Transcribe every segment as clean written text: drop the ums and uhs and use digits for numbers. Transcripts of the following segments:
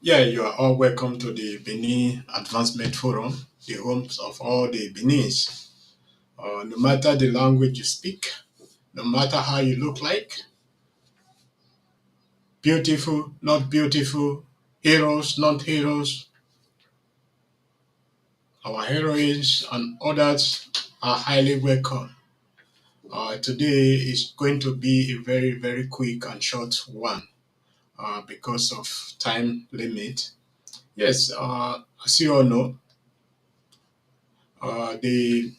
Yeah, you are all welcome to the Benin Advancement Forum, the homes of all the Beninese. No matter the language you speak, no matter how you look like, beautiful, not beautiful, heroes, not heroes, our heroines and others are highly welcome. Today is going to be a very, very quick and short one because of time limit. Yes, as you all know, the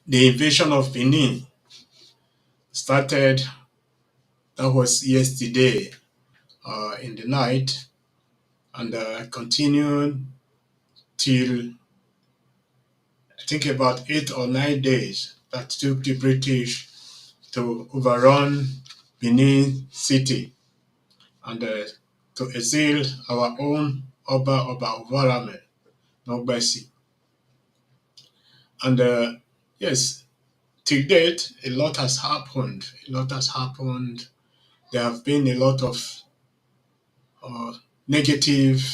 invasion of Benin started. That was yesterday in the night and continued till I think about 8 or 9 days that took the British to overrun Benin City and to exile our own Oba Uvarame, Nogbasi. And yes, till date, a lot has happened. A lot has happened. There have been a lot of uh, negative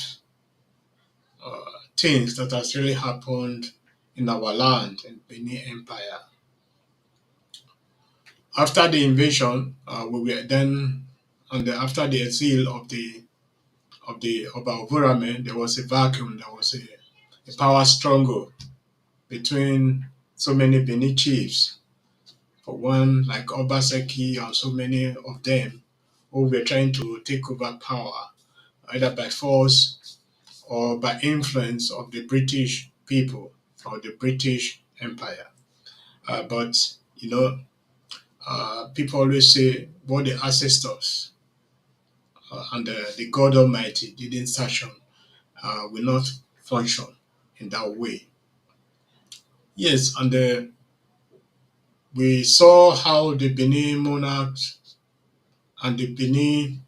things that has really happened in our land in Benin Empire. After the invasion, we were then, and after the exile of the Oba Ovurame, there was a vacuum. There was a power struggle between so many Benin chiefs. For one, like Obaseki and so many of them, who were trying to take over power either by force or by influence of the British people or the British Empire. But you know, people always say what the ancestors and the God Almighty didn't sanction will not function in that way. Yes, and we saw how the Benin monarchs and the Benin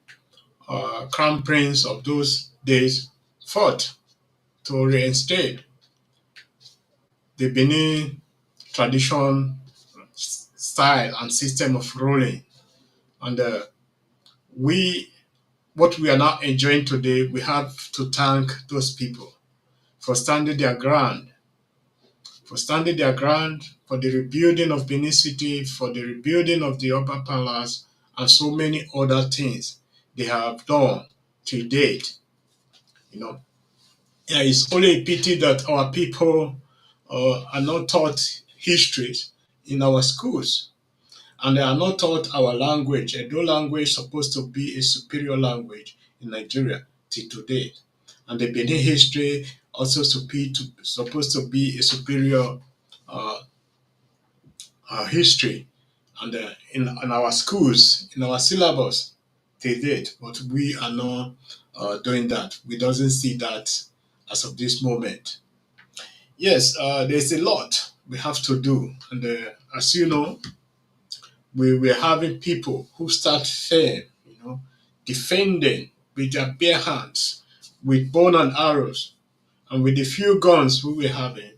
crown prince of those days fought to reinstate the Benin tradition, style, and system of ruling. And we what we are now enjoying today, we have to thank those people for standing their ground, for the rebuilding of Benin City, for the rebuilding of the Upper Palace, and so many other things they have done to date. You know, yeah, it's only a pity that our people are not taught histories in our schools, and they are not taught our language. Edo language is supposed to be a superior language in Nigeria till today, and the Benin history also supposed to be a superior uh, history, and in our schools, in our syllabus, they did, but we are not doing that. We doesn't see that as of this moment. Yes, there's a lot we have to do, and as you know, we were having people who start firm, defending with their bare hands, with bow and arrows, and with the few guns we were having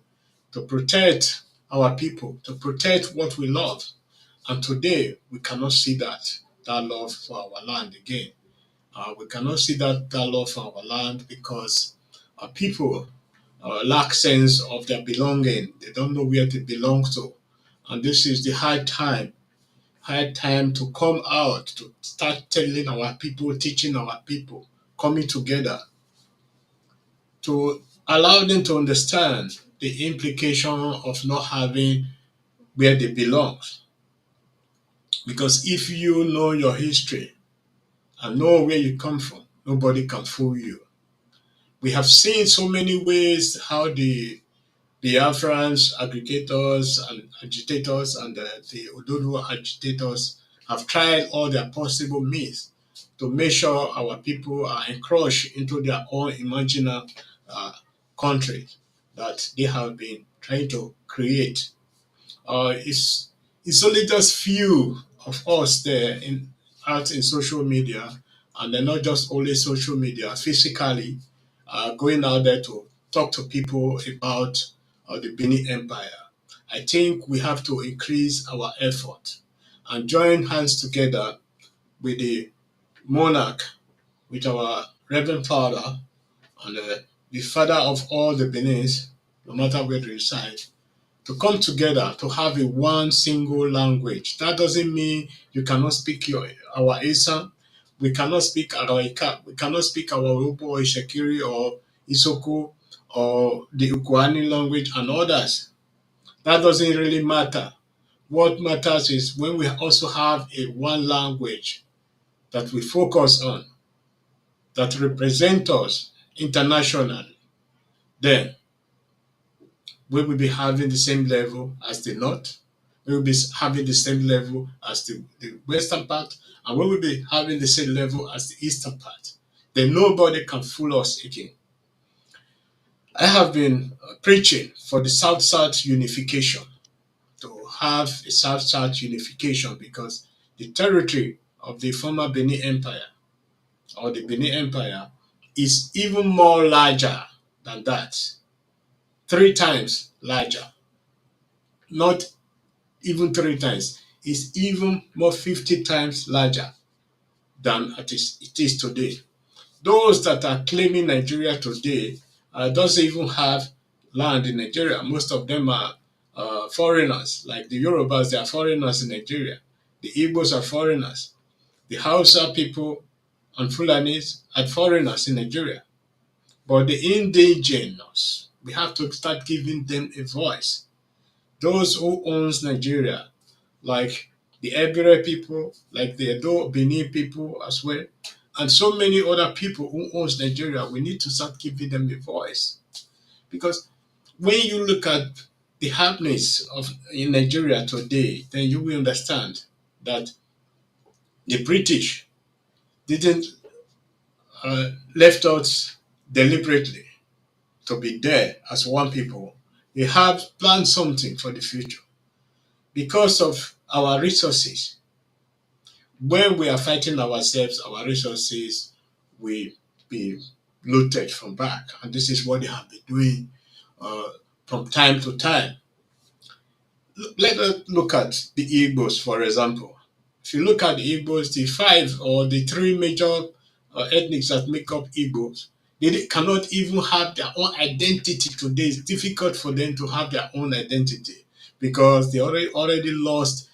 to protect our people, to protect what we love. And today we cannot see that love for our land again. We cannot see that love for our land because our people lack sense of their belonging. They don't know where they belong to, and this is the high time to come out to start telling our people, teaching our people, coming together to allow them to understand the implication of not having where they belong. Because if you know your history and know where you come from, nobody can fool you. We have seen so many ways how the Biafrans, aggregators, and agitators, and the Ododo agitators have tried all their possible means to make sure our people are encroached into their own imaginary uh, country that they have been trying to create. It's only just few of us there out in social media, and they're not just only social media, physically going out there to talk to people about the Benin Empire. I think we have to increase our effort and join hands together with the monarch, with our Reverend Father, and the father of all the Benin's, no matter where they reside, to come together to have a one single language. That doesn't mean you cannot speak our Esan, we cannot speak our Ika, we cannot speak our Urobo or Ishekiri or Isoko or the Ukuani language and others. That doesn't really matter. What matters is when we also have a one language that we focus on, that represent us internationally, then we will be having the same level as the North, we will be having the same level as the western part, and we will be having the same level as the eastern part. Then nobody can fool us again. I have been preaching for the South-South unification, to have a South-South unification, because the territory of the former Benin Empire or the Benin Empire is even more larger than that, 3 times larger, not even 3 times, is even more 50 times larger than it is today. Those that are claiming Nigeria today doesn't even have land in Nigeria. Most of them are foreigners, like the Yorubas, they are foreigners in Nigeria. The Igbos are foreigners. The Hausa people and Fulanis are foreigners in Nigeria. But the indigenous, we have to start giving them a voice. Those who owns Nigeria, like the Ebire people, like the Edo Benin people as well, and so many other people who owns Nigeria, we need to start giving them a voice. Because when you look at the happenings of in Nigeria today, then you will understand that the British didn't left us deliberately to be there as one people. They have planned something for the future. Because of our resources, when we are fighting ourselves, our resources will be looted from back. And this is what they have been doing uh, from time to time. Let us look at the Igbos, for example. If you look at the Igbos, the five or the three major ethnics that make up Igbos, they cannot even have their own identity today. It's difficult for them to have their own identity because they already lost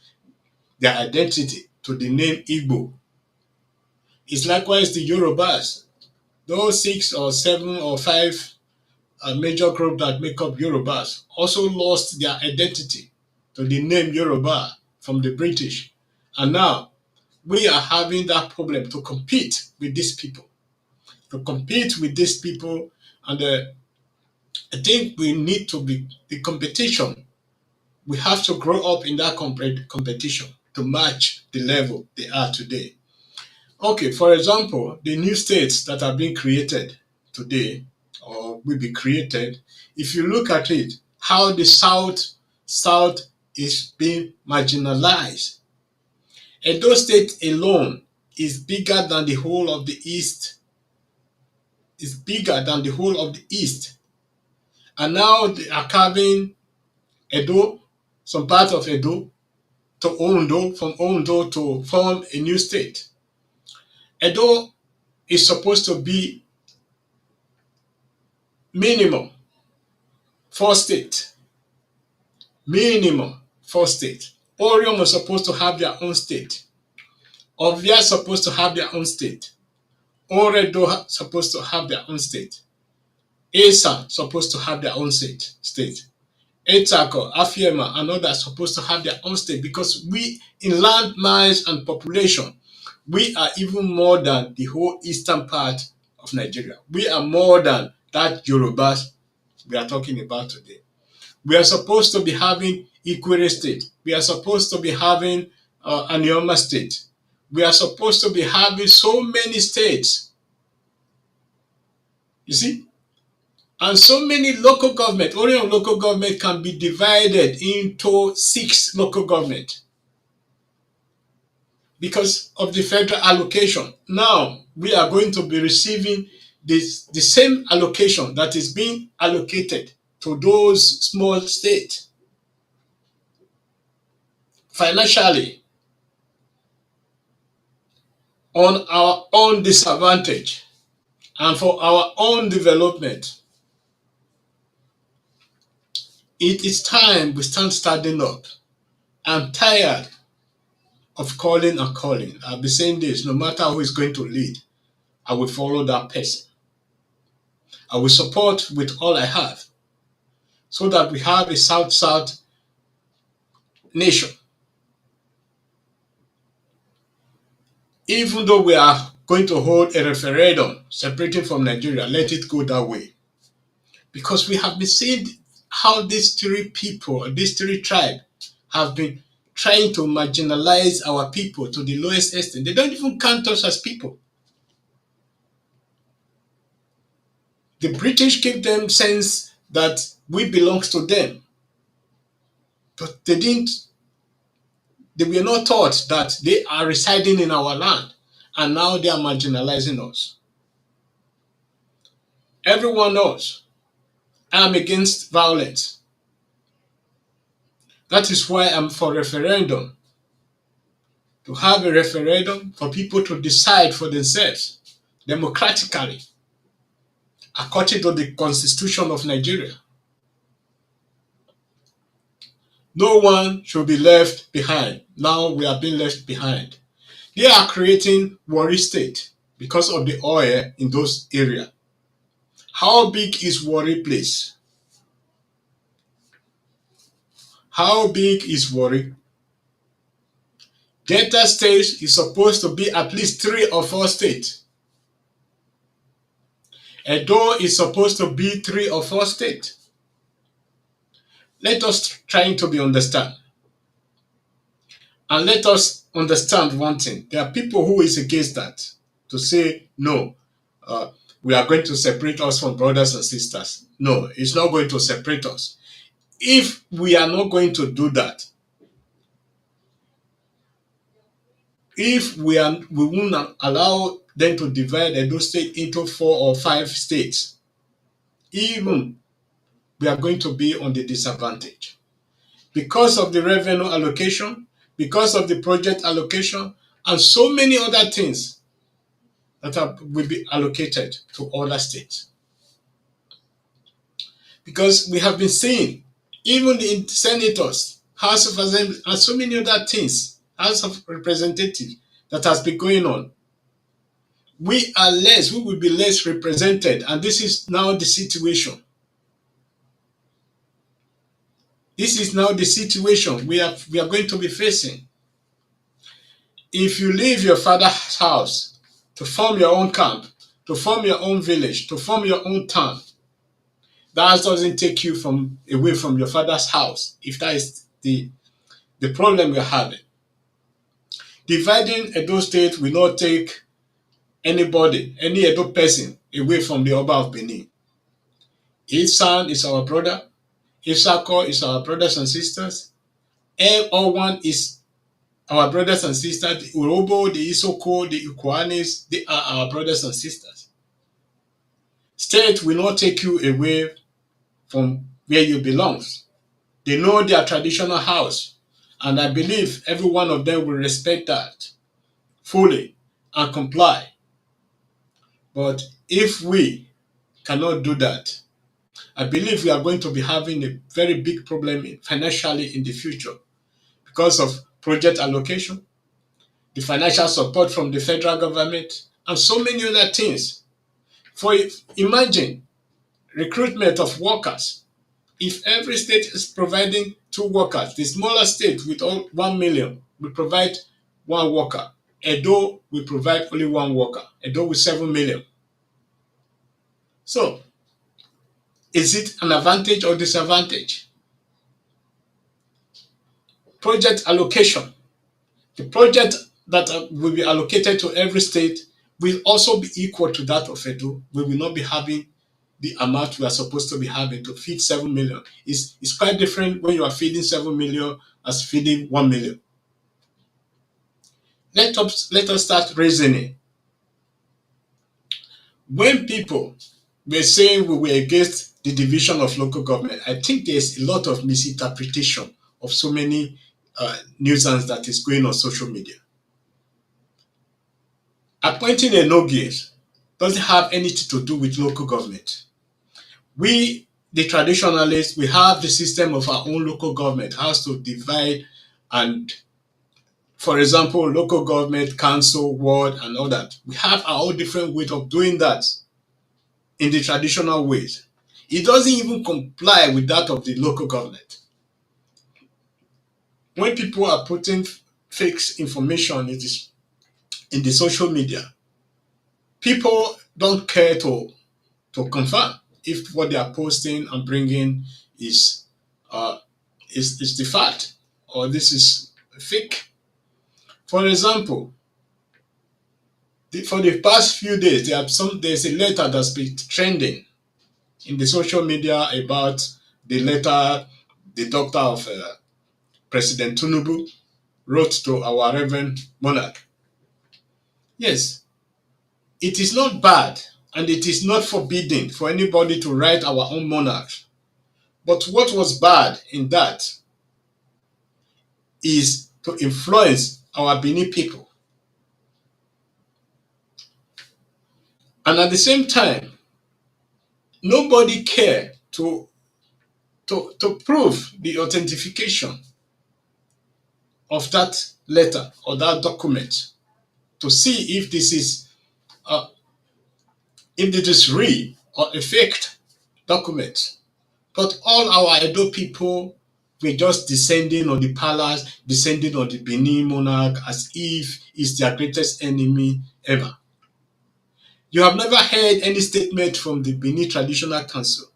their identity to the name Igbo. It's likewise the Yorubas. Those 6 or 7 or 5 major groups that make up Yorubas also lost their identity to the name Yoruba from the British. And now we are having that problem to compete with these people. To compete with these people, and I think we need to be the competition. We have to grow up in that competition to match the level they are today. Okay, for example, the new states that are being created today or will be created, if you look at it, how the South is being marginalized. Edo State alone is bigger than the whole of the East, is bigger than the whole of the East. And now they are carving Edo, some part of Edo, to Ondo, from Ondo to form a new state. Edo is supposed to be minimum 4 states. Minimum 4 states. Orium was supposed to have their own state. Ovia is supposed to have their own state. Oredo supposed to have their own state. Asa supposed to have their own state. Etako, Afiema, and others are supposed to have their own state because we, in land mass and population, we are even more than the whole eastern part of Nigeria. We are more than that Yorubas we are talking about today. We are supposed to be having Ikwere State. We are supposed to be having Anioma State. We are supposed to be having so many states. You see? And so many local government, Orion local government can be divided into 6 local government because of the federal allocation. Now, we are going to be receiving the same allocation that is being allocated to those small states financially on our own disadvantage. And for our own development, it is time we start standing up. I'm tired of calling and calling. I'll be saying this, no matter who is going to lead, I will follow that person. I will support with all I have so that we have a South-South nation. Even though we are going to hold a referendum separating from Nigeria, let it go that way. Because we have been seeing how these three people, these three tribes, have been trying to marginalize our people to the lowest extent. They don't even count us as people. The British give them sense that we belong to them, but they were not taught that they are residing in our land, and now they are marginalizing us. Everyone knows I'm against violence. That is why I'm for referendum. To have a referendum for people to decide for themselves democratically according to the constitution of Nigeria. No one should be left behind. Now we are being left behind. They are creating Warri State because of the oil in those areas. How big is Warri place? How big is Warri? Delta State is supposed to be at least 3 or 4 states. Edo is supposed to be 3 or 4 states. Let us try to be understand. And let us understand one thing. There are people who is against that. To say, no, uh, we are going to separate us from brothers and sisters. No, it's not going to separate us. If we are not going to do that, if we won't allow them to divide Edo State into 4 or 5 states, even we are going to be on the disadvantage. Because of the revenue allocation, because of the project allocation, and so many other things that will be allocated to other states. Because we have been seeing, even the senators, House of Assembly, and so many other things, House of Representatives, that has been going on. We will be less represented, and this is now the situation. This is now the situation we are going to be facing. If you leave your father's house to form your own camp, to form your own village, to form your own town, that doesn't take you away from your father's house, if that is the problem we're having. Dividing Edo State will not take anybody, any Edo person, away from the Oba of Benin. Isan is our brother. Isako is our brothers and sisters. All is our brothers and sisters. The Urobo, the Isoko, the Ikwanis, they are our brothers and sisters. State will not take you away from where you belong. They know their traditional house, and I believe every one of them will respect that fully and comply. But if we cannot do that, I believe we are going to be having a very big problem financially in the future because of project allocation, the financial support from the federal government, and so many other things. Imagine recruitment of workers. If every state is providing 2 workers, the smaller state with all 1 million will provide 1 worker. Edo will provide only 1 worker. Edo with 7 million. So, is it an advantage or disadvantage? Project allocation. The project that will be allocated to every state will also be equal to that of Edo. We will not be having the amount we are supposed to be having to feed 7 million. It's quite different when you are feeding 7 million as feeding 1 million. Let us start reasoning. When people were saying we were against the division of local government, I think there's a lot of misinterpretation of so many nuisance that is going on social media. Appointing a no-gays doesn't have anything to do with local government. We, the traditionalists, we have the system of our own local government, has to divide and, for example, local government, council, ward, and all that. We have our own different way of doing that in the traditional ways. It doesn't even comply with that of the local government. When people are putting fake information in the social media, people don't care to confirm if what they are posting and bringing is uh, is the fact or this is fake. For example, for the past few days, there's a letter that's been trending in the social media about the letter the doctor of President Tinubu wrote to our Reverend Monarch. Yes, it is not bad and it is not forbidden for anybody to write our own monarch. But what was bad in that is to influence our Benin people. And at the same time, nobody cared to prove the authentication of that letter or that document to see uh, if this is real or a fake document. But all our Edo people were just descending on the palace, descending on the Benin monarch as if he's their greatest enemy ever. You have never heard any statement from the Benin Traditional Council,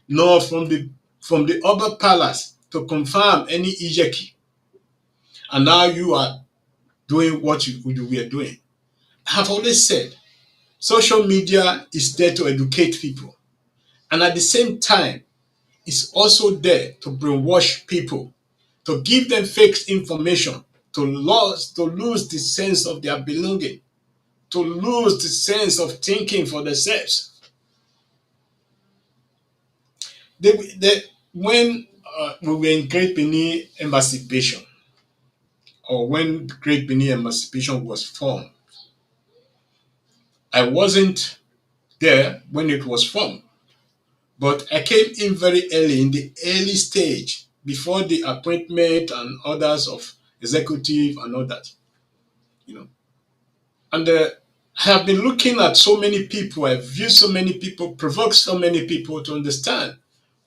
nor from the Oba Palace to confirm any ejeki. And now you are doing what you were doing. I have always said social media is there to educate people. And at the same time, it's also there to brainwash people, to give them fake information, to lose the sense of their belonging, to lose the sense of thinking for themselves. When we were in Great Benin Emancipation, or when Great Benin Emancipation was formed, I wasn't there when it was formed, but I came in very early, in the early stage, before the appointment and others of executive and all that, you know. And I have been looking at so many people, I've viewed so many people, provoked so many people to understand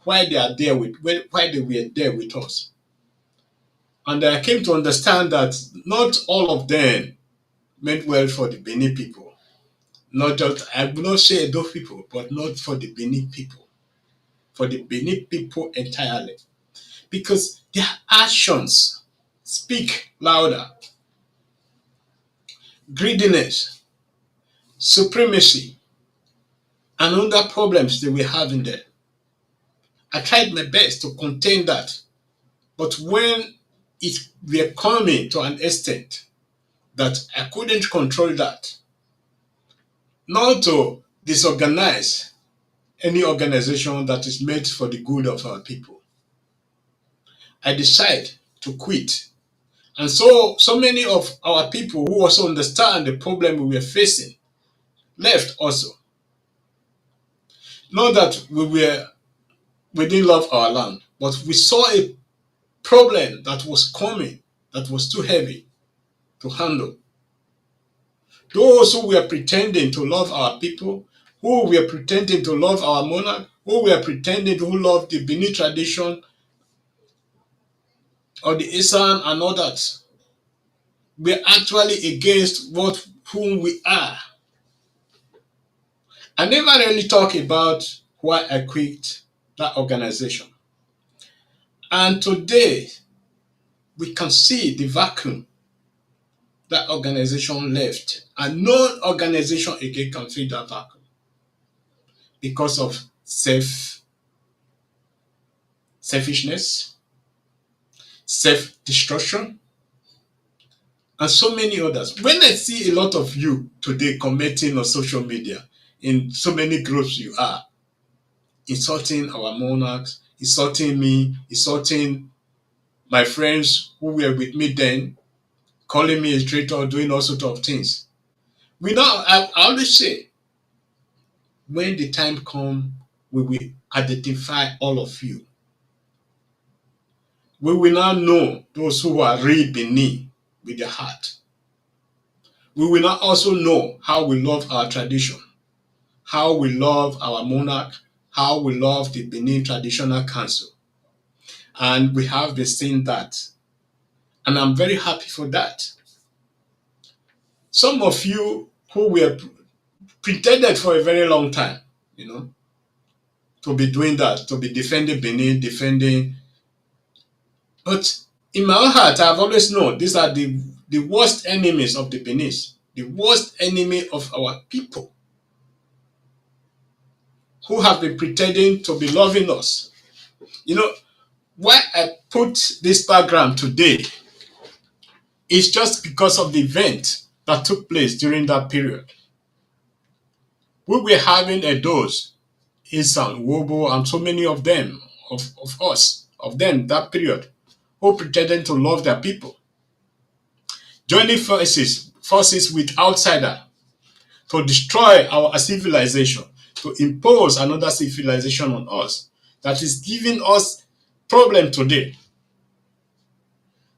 why they are there why they were there with us. And I came to understand that not all of them meant well for the Benin people. Not just, I will not say Edo people, but not for the Benin people. For the Benin people entirely. Because their actions speak louder. Greediness, supremacy, and other problems that we have in there. I tried my best to contain that. But when it were coming to an extent that I couldn't control that, not to disorganize any organization that is made for the good of our people, I decided to quit. And so many of our people who also understand the problem we were facing left also. Not that we didn't love our land, but we saw a problem that was coming that was too heavy to handle. Those who were pretending to love our people, who were pretending to love our monarch, who were pretending to love the Benin tradition or the Isan and others, were actually against whom we are. I never really talk about why I quit that organization. And today, we can see the vacuum that organization left. And no organization again can fill that vacuum because of selfishness, self-destruction, and so many others. When I see a lot of you today commenting on social media, in so many groups you are, insulting our monarchs, insulting me, insulting my friends who were with me then, calling me a traitor, doing all sorts of things. I always say, when the time comes, we will identify all of you. We will now know those who are real Benin with their heart. We will now also know how we love our tradition, how we love our monarch, how we love the Benin Traditional Council. And we have been seeing that. And I'm very happy for that. Some of you who were pretended for a very long time, to be doing that, to be defending Benin, defending. But in my own heart, I've always known these are the worst enemies of the Benin, the worst enemy of our people who have been pretending to be loving us. Why I put this background today is just because of the event that took place during that period. We were having EDOS, Isan, Wobo, and so many of them, of them that period, who pretended to love their people, joining forces with outsider to destroy our civilization, to impose another civilization on us that is giving us problem today,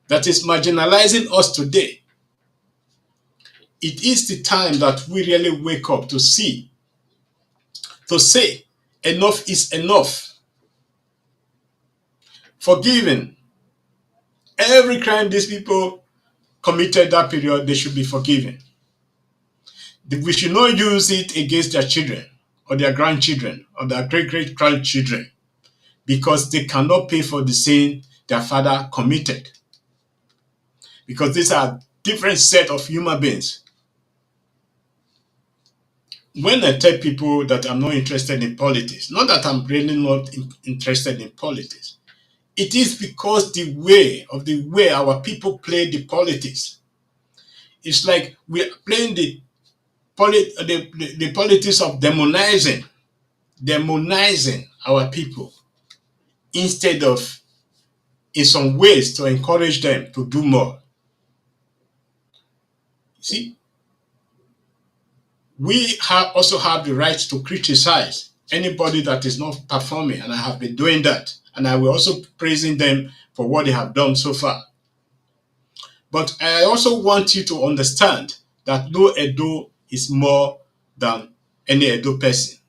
that is marginalizing us today. It is the time that we really wake up to see, to say, enough is enough. Forgiving every crime these people committed that period, they should be forgiven. We should not use it against their children or their grandchildren or their great-great-grandchildren because they cannot pay for the sin their father committed. Because these are different set of human beings. When I tell people that I'm not interested in politics, not that I'm really not interested in politics, it is because the way our people play the politics. It's like we're playing the politics of demonizing our people instead of, in some ways, to encourage them to do more. See, we also have the right to criticize anybody that is not performing, and I have been doing that, and I will also praising them for what they have done so far. But I also want you to understand that no Edo is more than any Edo person,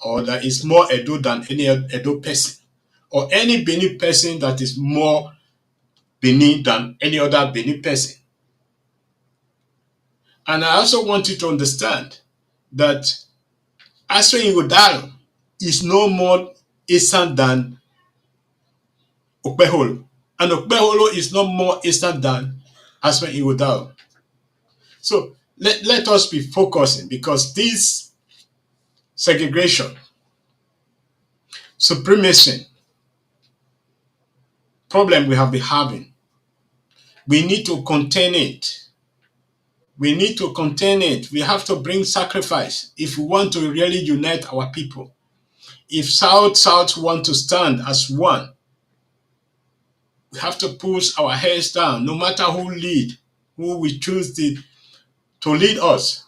or that is more Edo than any Edo person, or any Benin person that is more Benin than any other Benin person. And I also want you to understand that Aswe Igodalo is no more Eastern than Okpeholo. And Okpeholo is no more Eastern than Aswe Igodalo. So let us be focusing, because this segregation, supremacy problem we have been having, we need to contain it. We need to contain it. We have to bring sacrifice if we want to really unite our people. If South want to stand as one, we have to push our heads down, no matter who we choose to lead us.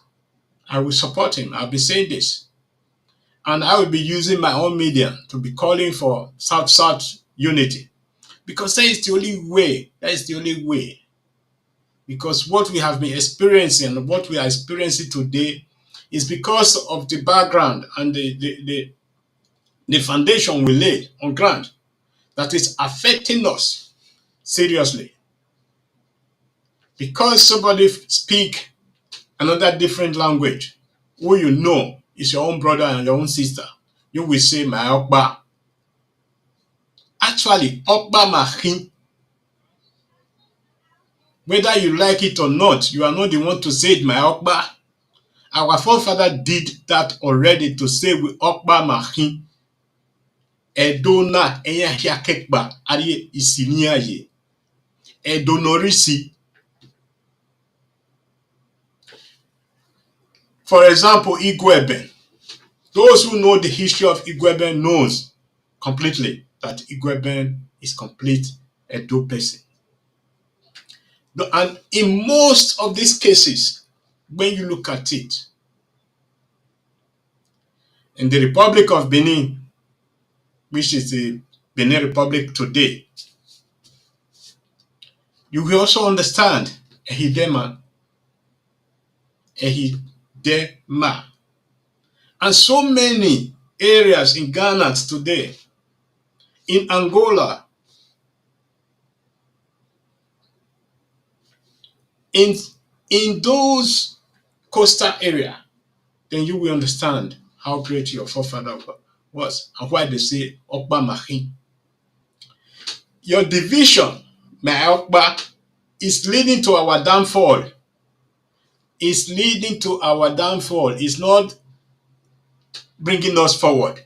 I will support him. I'll be saying this. And I will be using my own media to be calling for South unity. Because that is the only way. That is the only way. Because what we have been experiencing and what we are experiencing today is because of the background and the foundation we laid on ground that is affecting us seriously. Because somebody speak another different language, who you know is your own brother and your own sister, you will say, my Okba. Actually, Okba Mahin, whether you like it or not, you are not the one to say it, my Okba. Our forefather did that already, to say with Okba Mahin, Edona Eya Hiakekba, Ari Isiniaye, Edonorisi. For example, Igweben. Those who know the history of Igweben knows completely that Igweben is complete Edo person. And in most of these cases, when you look at it, In the Republic of Benin, which is the Benin Republic today, you will also understand Ehidema, Ehidema, and so many areas in Ghana today, in Angola, in in those coastal area, then you will understand how great your forefather was and why they say Okba Mahin. Your division, my Okba, is leading to our downfall. Is leading to our downfall. It's not bringing us forward.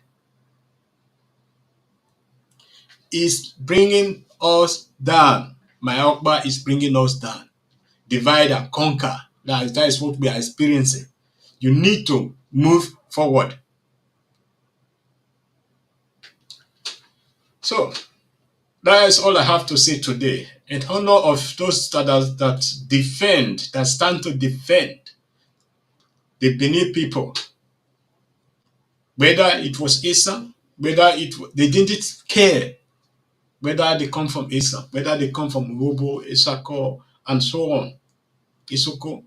Is bringing us down. My Okba is bringing us down. Divide and conquer. That is what we are experiencing. You need to move forward. So that is all I have to say today. In honor of those that defend, that stand to defend the Benin people, whether it was Islam, they didn't care whether they come from Islam, whether they come from Robo, Isako, and so on, Isoko,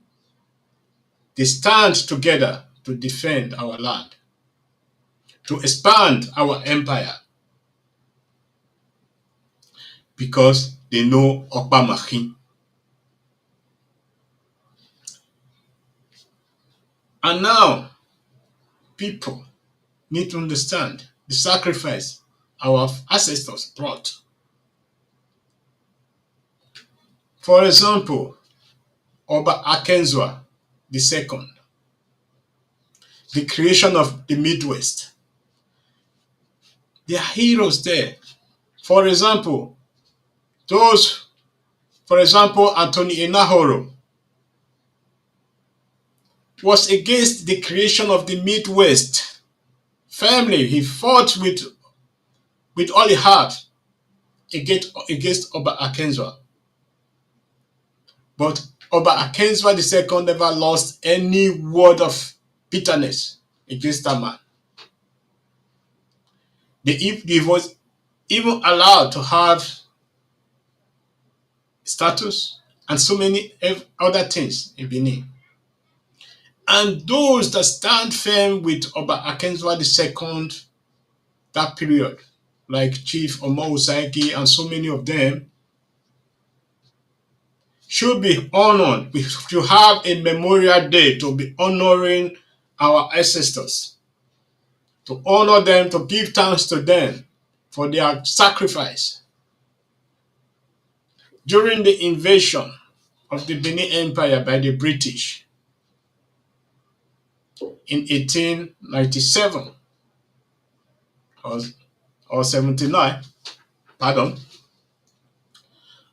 they stand together to defend our land, to expand our empire, because they know Okpa Mahin. And now, people need to understand the sacrifice our ancestors brought. For example, Oba Akenzwa II, the creation of the Midwest. There are heroes there. For example, Anthony Enahoro was against the creation of the Midwest. Firmly, he fought with all he had against Oba Akenzwa. But Oba Akenzwa II never lost any word of bitterness against that man. He was even allowed to have status and so many other things in Benin. And those that stand firm with Oba Akenzwa II, that period, like Chief Omo Usaigi and so many of them, should be honored. We should have a memorial day to be honoring our ancestors, to honor them, to give thanks to them for their sacrifice. During the invasion of the Benin Empire by the British in 1897 or 79, pardon,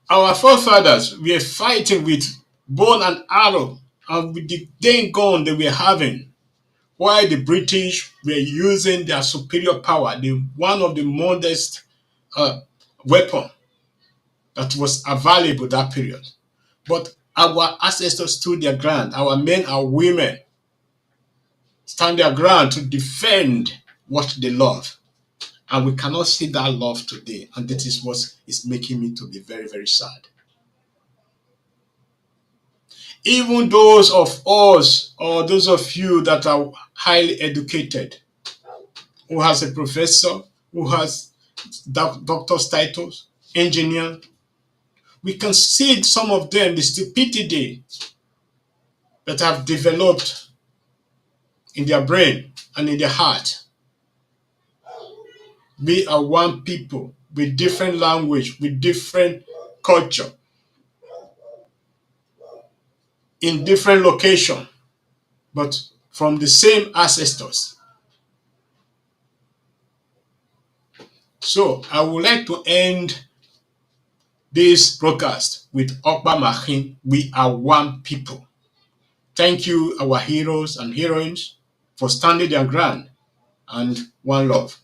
our forefathers were fighting with bone and arrow and with the dang gun they were having, while the British were using their superior power, one of the modest weapon that was available that period. But our ancestors stood their ground. Our men and women stand their ground to defend what they love. And we cannot see that love today. And that is what is making me to be very, very sad. Even those of us or those of you that are highly educated, who has a professor, who has doctor's titles, engineer, we can see some of them, the stupidity that have developed in their brain and in their heart. We are one people with different language, with different culture, in different location, but from the same ancestors. So I would like to end this broadcast with Okba Mahin. We are one people. Thank you, our heroes and heroines, for standing their ground, and one love.